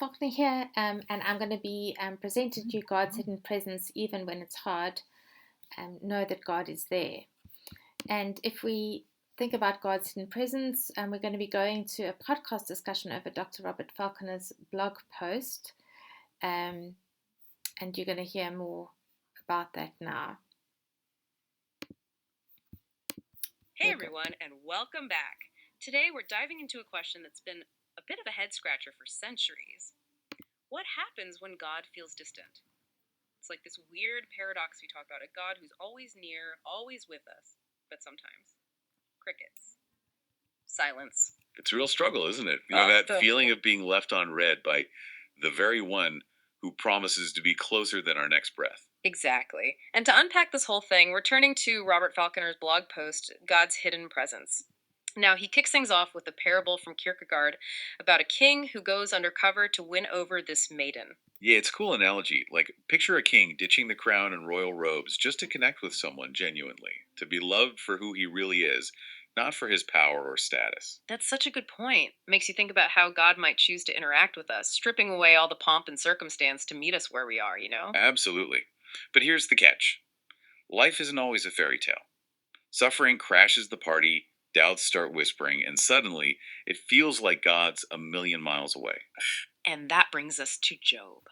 Falconer here, and I'm going to be presenting to you God's hidden presence even when it's hard. Know that God is there. And if we think about God's hidden presence, we're going to be going to a podcast discussion over Dr. Robert Falconer's blog post, and you're going to hear more about that now. Hey everyone, and welcome back. Today we're diving into a question that's been a bit of a head scratcher for centuries. What happens when God feels distant? It's like this weird paradox we talk about, a God who's always near, always with us, but sometimes crickets. Silence. It's a real struggle, isn't it? That feeling of being left on red by the very one who promises to be closer than our next breath. Exactly. And to unpack this whole thing, we're turning to Robert Falconer's blog post, God's Hidden Presence. Now, he kicks things off with a parable from Kierkegaard about a king who goes undercover to win over this maiden. Yeah, it's a cool analogy. Like, picture a king ditching the crown and royal robes just to connect with someone genuinely, to be loved for who he really is, not for his power or status. That's such a good point. Makes you think about how God might choose to interact with us, stripping away all the pomp and circumstance to meet us where we are, Absolutely. But here's the catch: life isn't always a fairy tale. Suffering crashes the party, doubts start whispering, and suddenly it feels like God's a million miles away. And that brings us to Job.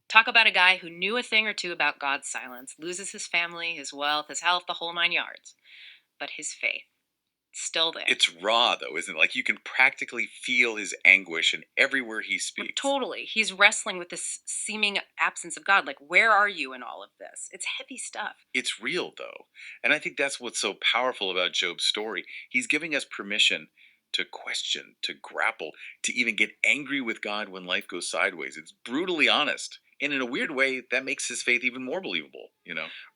Talk about a guy who knew a thing or two about God's silence, loses his family, his wealth, his health, the whole 9 yards. But his faith, still there. It's raw, though, isn't it? Like, you can practically feel his anguish in every word he speaks. Totally. He's wrestling with this seeming absence of God. Like, where are you in all of this? It's heavy stuff. It's real, though. And I think that's what's so powerful about Job's story. He's giving us permission to question, to grapple, to even get angry with God when life goes sideways. It's brutally honest. And in a weird way, that makes his faith even more believable.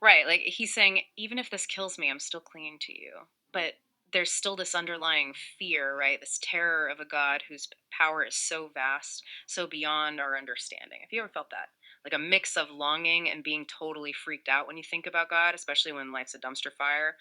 Right. Like, he's saying, even if this kills me, I'm still clinging to you. But there's still this underlying fear, right? This terror of a God whose power is so vast, so beyond our understanding. Have you ever felt that? Like a mix of longing and being totally freaked out when you think about God, especially when life's a dumpster fire.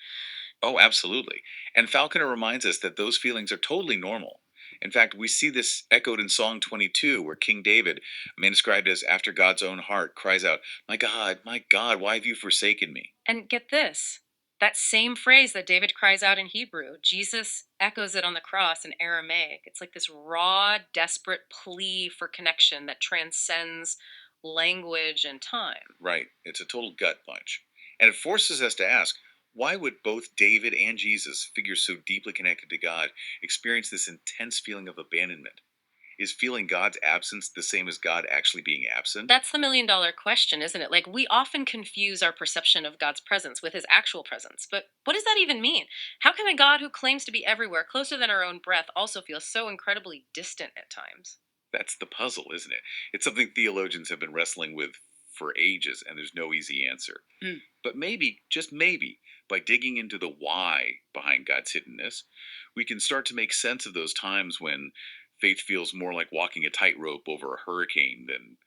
Oh, absolutely. And Falconer reminds us that those feelings are totally normal. In fact, we see this echoed in Psalm 22, where King David, a man described as after God's own heart, cries out, my God, why have you forsaken me?" And get this, that same phrase that David cries out in Hebrew, Jesus echoes it on the cross in Aramaic. It's like this raw, desperate plea for connection that transcends language and time. Right. It's a total gut punch. And it forces us to ask, why would both David and Jesus, figures so deeply connected to God, experience this intense feeling of abandonment? Is feeling God's absence the same as God actually being absent? That's the $1 million question, isn't it? Like, we often confuse our perception of God's presence with his actual presence. But what does that even mean? How can a God who claims to be everywhere, closer than our own breath, also feel so incredibly distant at times? That's the puzzle, isn't it? It's something theologians have been wrestling with for ages, and there's no easy answer. But maybe, just maybe, by digging into the why behind God's hiddenness, we can start to make sense of those times when faith feels more like walking a tightrope over a hurricane than,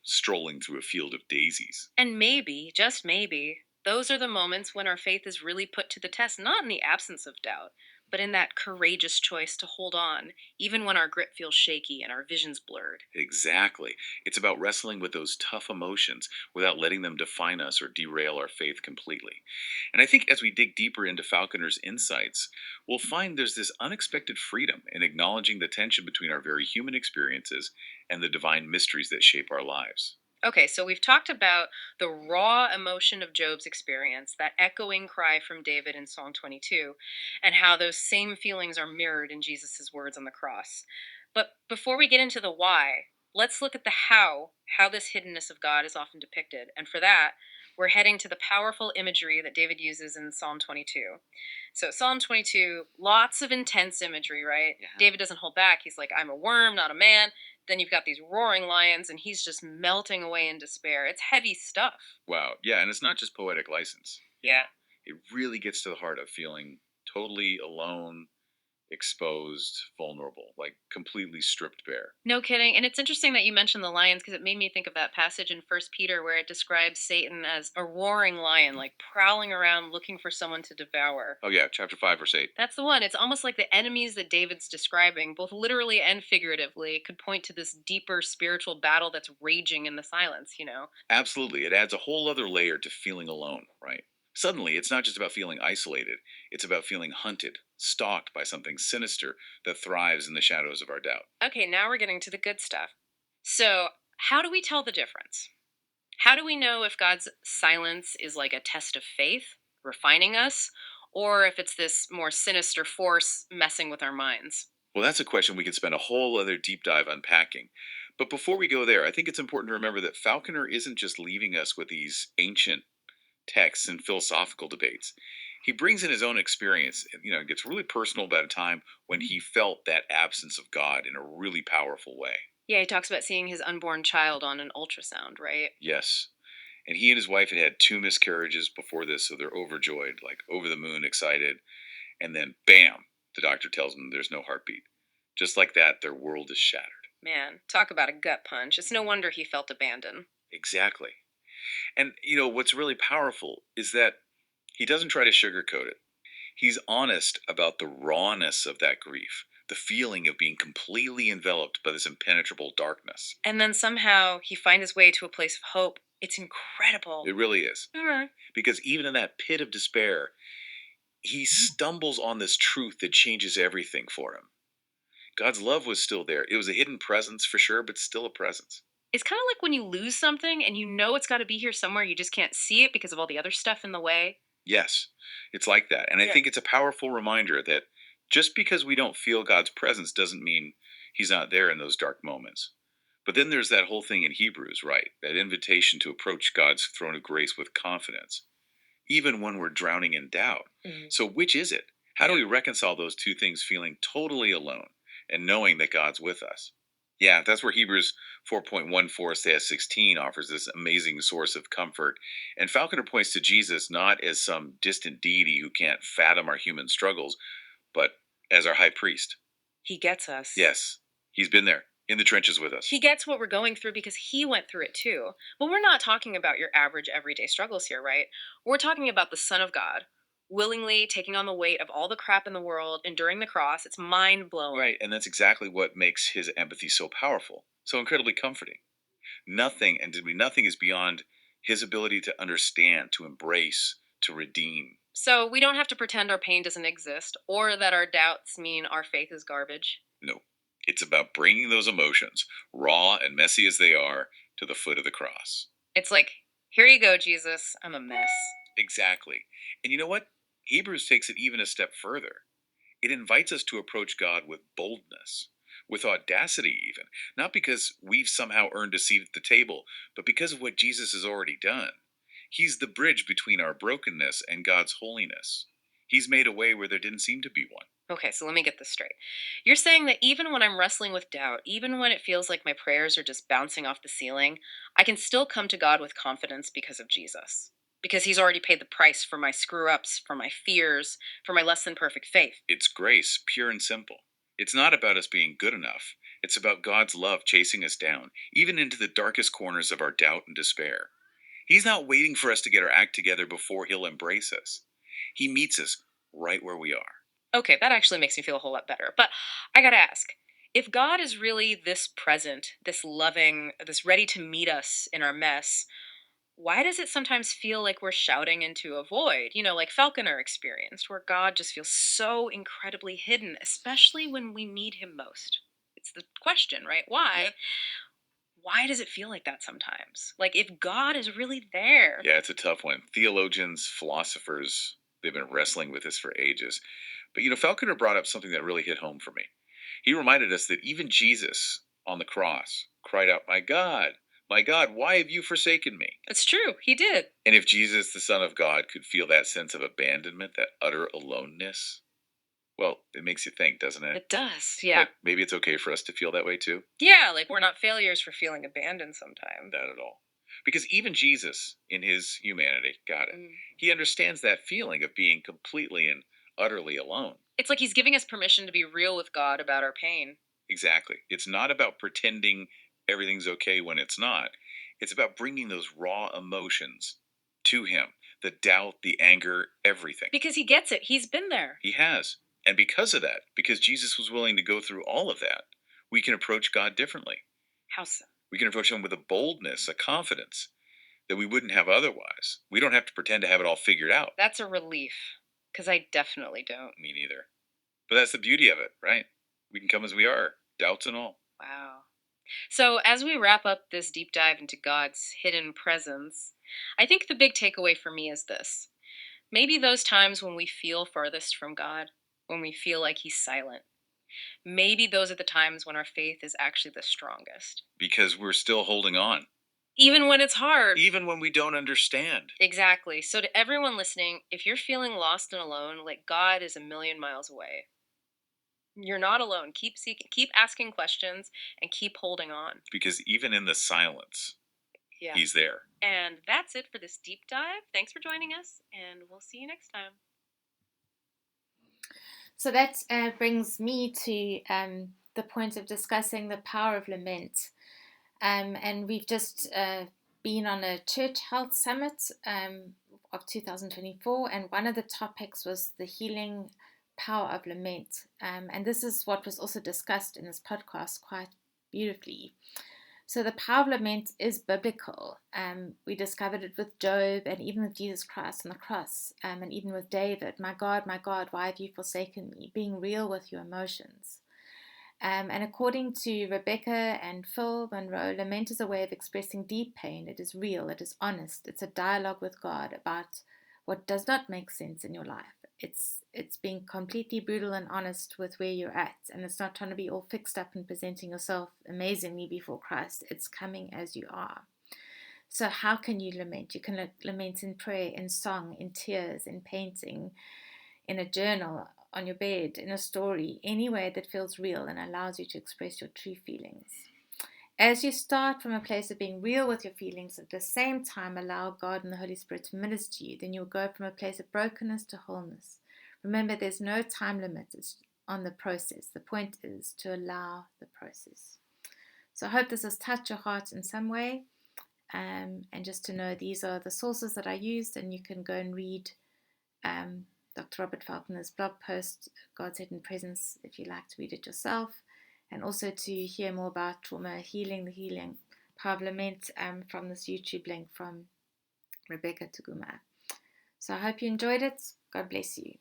strolling through a field of daisies. And maybe, just maybe, those are the moments when our faith is really put to the test, not in the absence of doubt, but in that courageous choice to hold on, even when our grip feels shaky and our vision's blurred. Exactly. It's about wrestling with those tough emotions without letting them define us or derail our faith completely. And I think as we dig deeper into Falconer's insights, we'll find there's this unexpected freedom in acknowledging the tension between our very human experiences and the divine mysteries that shape our lives. Okay, so we've talked about the raw emotion of Job's experience, that echoing cry from David in Psalm 22, and how those same feelings are mirrored in Jesus' words on the cross. But before we get into the why, let's look at the how this hiddenness of God is often depicted. And for that, we're heading to the powerful imagery that David uses in Psalm 22. So, Psalm 22, lots of intense imagery, right? Yeah. David doesn't hold back. He's like, I'm a worm, not a man. Then you've got these roaring lions, and he's just melting away in despair. It's heavy stuff. Wow. Yeah, and it's not just poetic license. Yeah. It really gets to the heart of feeling totally alone, exposed, vulnerable, like completely stripped bare. No kidding. And it's interesting that you mentioned the lions because it made me think of that passage in First Peter where it describes Satan as a roaring lion, like prowling around looking for someone to devour. Oh, yeah, chapter 5, verse 8. That's the one. It's almost like the enemies that David's describing, both literally and figuratively, could point to this deeper spiritual battle that's raging in the silence. Absolutely. It adds a whole other layer to feeling alone, right? Suddenly, it's not just about feeling isolated, it's about feeling hunted, stalked by something sinister that thrives in the shadows of our doubt. Okay, now we're getting to the good stuff. So, how do we tell the difference? How do we know if God's silence is like a test of faith, refining us, or if it's this more sinister force messing with our minds? Well, that's a question we could spend a whole other deep dive unpacking. But before we go there, I think it's important to remember that Falconer isn't just leaving us with these ancient texts and philosophical debates. He brings in his own experience, and it gets really personal about a time when he felt that absence of God in a really powerful way. Yeah, he talks about seeing his unborn child on an ultrasound, right? Yes. And he and his wife had had two miscarriages before this, so they're overjoyed, like over the moon, excited. And then, bam, the doctor tells them there's no heartbeat. Just like that, their world is shattered. Man, talk about a gut punch. It's no wonder he felt abandoned. Exactly. And, what's really powerful is that he doesn't try to sugarcoat it. He's honest about the rawness of that grief, the feeling of being completely enveloped by this impenetrable darkness. And then somehow he finds his way to a place of hope. It's incredible. It really is. All right. Because even in that pit of despair, he stumbles on this truth that changes everything for him. God's love was still there. It was a hidden presence for sure, but still a presence. It's kind of like when you lose something and you know it's got to be here somewhere, you just can't see it because of all the other stuff in the way. Yes, it's like that. And I Yeah. think it's a powerful reminder that just because we don't feel God's presence doesn't mean he's not there in those dark moments. But then there's that whole thing in Hebrews, right? That invitation to approach God's throne of grace with confidence, even when we're drowning in doubt. Mhm. So, which is it? How do we reconcile those two things, feeling totally alone and knowing that God's with us? Yeah, that's where Hebrews 4.14-16 offers this amazing source of comfort. And Falconer points to Jesus not as some distant deity who can't fathom our human struggles, but as our high priest. He gets us. Yes, he's been there in the trenches with us. He gets what we're going through because he went through it too. But we're not talking about your average everyday struggles here, right? We're talking about the Son of God willingly taking on the weight of all the crap in the world, enduring the cross. It's mind blowing. Right, and that's exactly what makes his empathy so powerful, so incredibly comforting. Nothing, and to me, nothing is beyond his ability to understand, to embrace, to redeem. So we don't have to pretend our pain doesn't exist or that our doubts mean our faith is garbage. No, it's about bringing those emotions, raw and messy as they are, to the foot of the cross. It's like, here you go, Jesus. I'm a mess. Exactly. And you know what? Hebrews takes it even a step further. It invites us to approach God with boldness, with audacity, even. Not because we've somehow earned a seat at the table, but because of what Jesus has already done. He's the bridge between our brokenness and God's holiness. He's made a way where there didn't seem to be one. Okay, so let me get this straight. You're saying that even when I'm wrestling with doubt, even when it feels like my prayers are just bouncing off the ceiling, I can still come to God with confidence because of Jesus. Because he's already paid the price for my screw ups, for my fears, for my less than perfect faith. It's grace, pure and simple. It's not about us being good enough. It's about God's love chasing us down, even into the darkest corners of our doubt and despair. He's not waiting for us to get our act together before he'll embrace us. He meets us right where we are. Okay, that actually makes me feel a whole lot better. But I gotta ask, if God is really this present, this loving, this ready to meet us in our mess, why does it sometimes feel like we're shouting into a void? Like Falconer experienced, where God just feels so incredibly hidden, especially when we need him most. It's the question, right? Why? Yeah. Why does it feel like that sometimes? Like if God is really there. Yeah, it's a tough one. Theologians, philosophers, they've been wrestling with this for ages. But Falconer brought up something that really hit home for me. He reminded us that even Jesus on the cross cried out, my God, why have you forsaken me?" It's true, he did. And if Jesus, the Son of God, could feel that sense of abandonment, that utter aloneness, well, it makes you think, doesn't it? It does, yeah. That maybe it's okay for us to feel that way too? Yeah, like we're not failures for feeling abandoned sometimes. Not at all. Because even Jesus, in his humanity, got it. Mm. He understands that feeling of being completely and utterly alone. It's like he's giving us permission to be real with God about our pain. Exactly. It's not about pretending everything's okay when it's not. It's about bringing those raw emotions to him, the doubt, the anger, everything. Because he gets it. He's been there. He has. And because of that, because Jesus was willing to go through all of that, we can approach God differently. How so? We can approach him with a boldness, a confidence that we wouldn't have otherwise. We don't have to pretend to have it all figured out. That's a relief, because I definitely don't. Me neither. But that's the beauty of it, right? We can come as we are, doubts and all. Wow. So, as we wrap up this deep dive into God's hidden presence, I think the big takeaway for me is this. Maybe those times when we feel farthest from God, when we feel like he's silent, maybe those are the times when our faith is actually the strongest. Because we're still holding on. Even when it's hard. Even when we don't understand. Exactly. So, to everyone listening, if you're feeling lost and alone, like God is a million miles away, you're not alone. Keep seeking, keep asking questions, and keep holding on. Because even in the silence, Yeah. he's there. And that's it for this deep dive. Thanks for joining us, and we'll see you next time. So that brings me to the point of discussing the power of lament. And we've just been on a church health summit of 2024, and one of the topics was the healing power of lament. And this is what was also discussed in this podcast quite beautifully. So the power of lament is biblical. We discovered it with Job and even with Jesus Christ on the cross, and even with David. My God, why have you forsaken me? Being real with your emotions. And according to Rebecca and Phil Monroe, lament is a way of expressing deep pain. It is real, it is honest. It's a dialogue with God about what does not make sense in your life. It's being completely brutal and honest with where you're at. And it's not trying to be all fixed up and presenting yourself amazingly before Christ. It's coming as you are. So how can you lament? You can lament in prayer, in song, in tears, in painting, in a journal, on your bed, in a story, any way that feels real and allows you to express your true feelings. As you start from a place of being real with your feelings, at the same time allow God and the Holy Spirit to minister to you, then you'll go from a place of brokenness to wholeness. Remember, there's no time limit on the process. The point is to allow the process. So I hope this has touched your heart in some way, and just to know these are the sources that I used, and you can go and read Dr. Robert Falconer's blog post, God's Hidden Presence, if you like to read it yourself, and also to hear more about trauma healing, the healing power of lament from this YouTube link from Rebecca Tuguma. So I hope you enjoyed it. God bless you.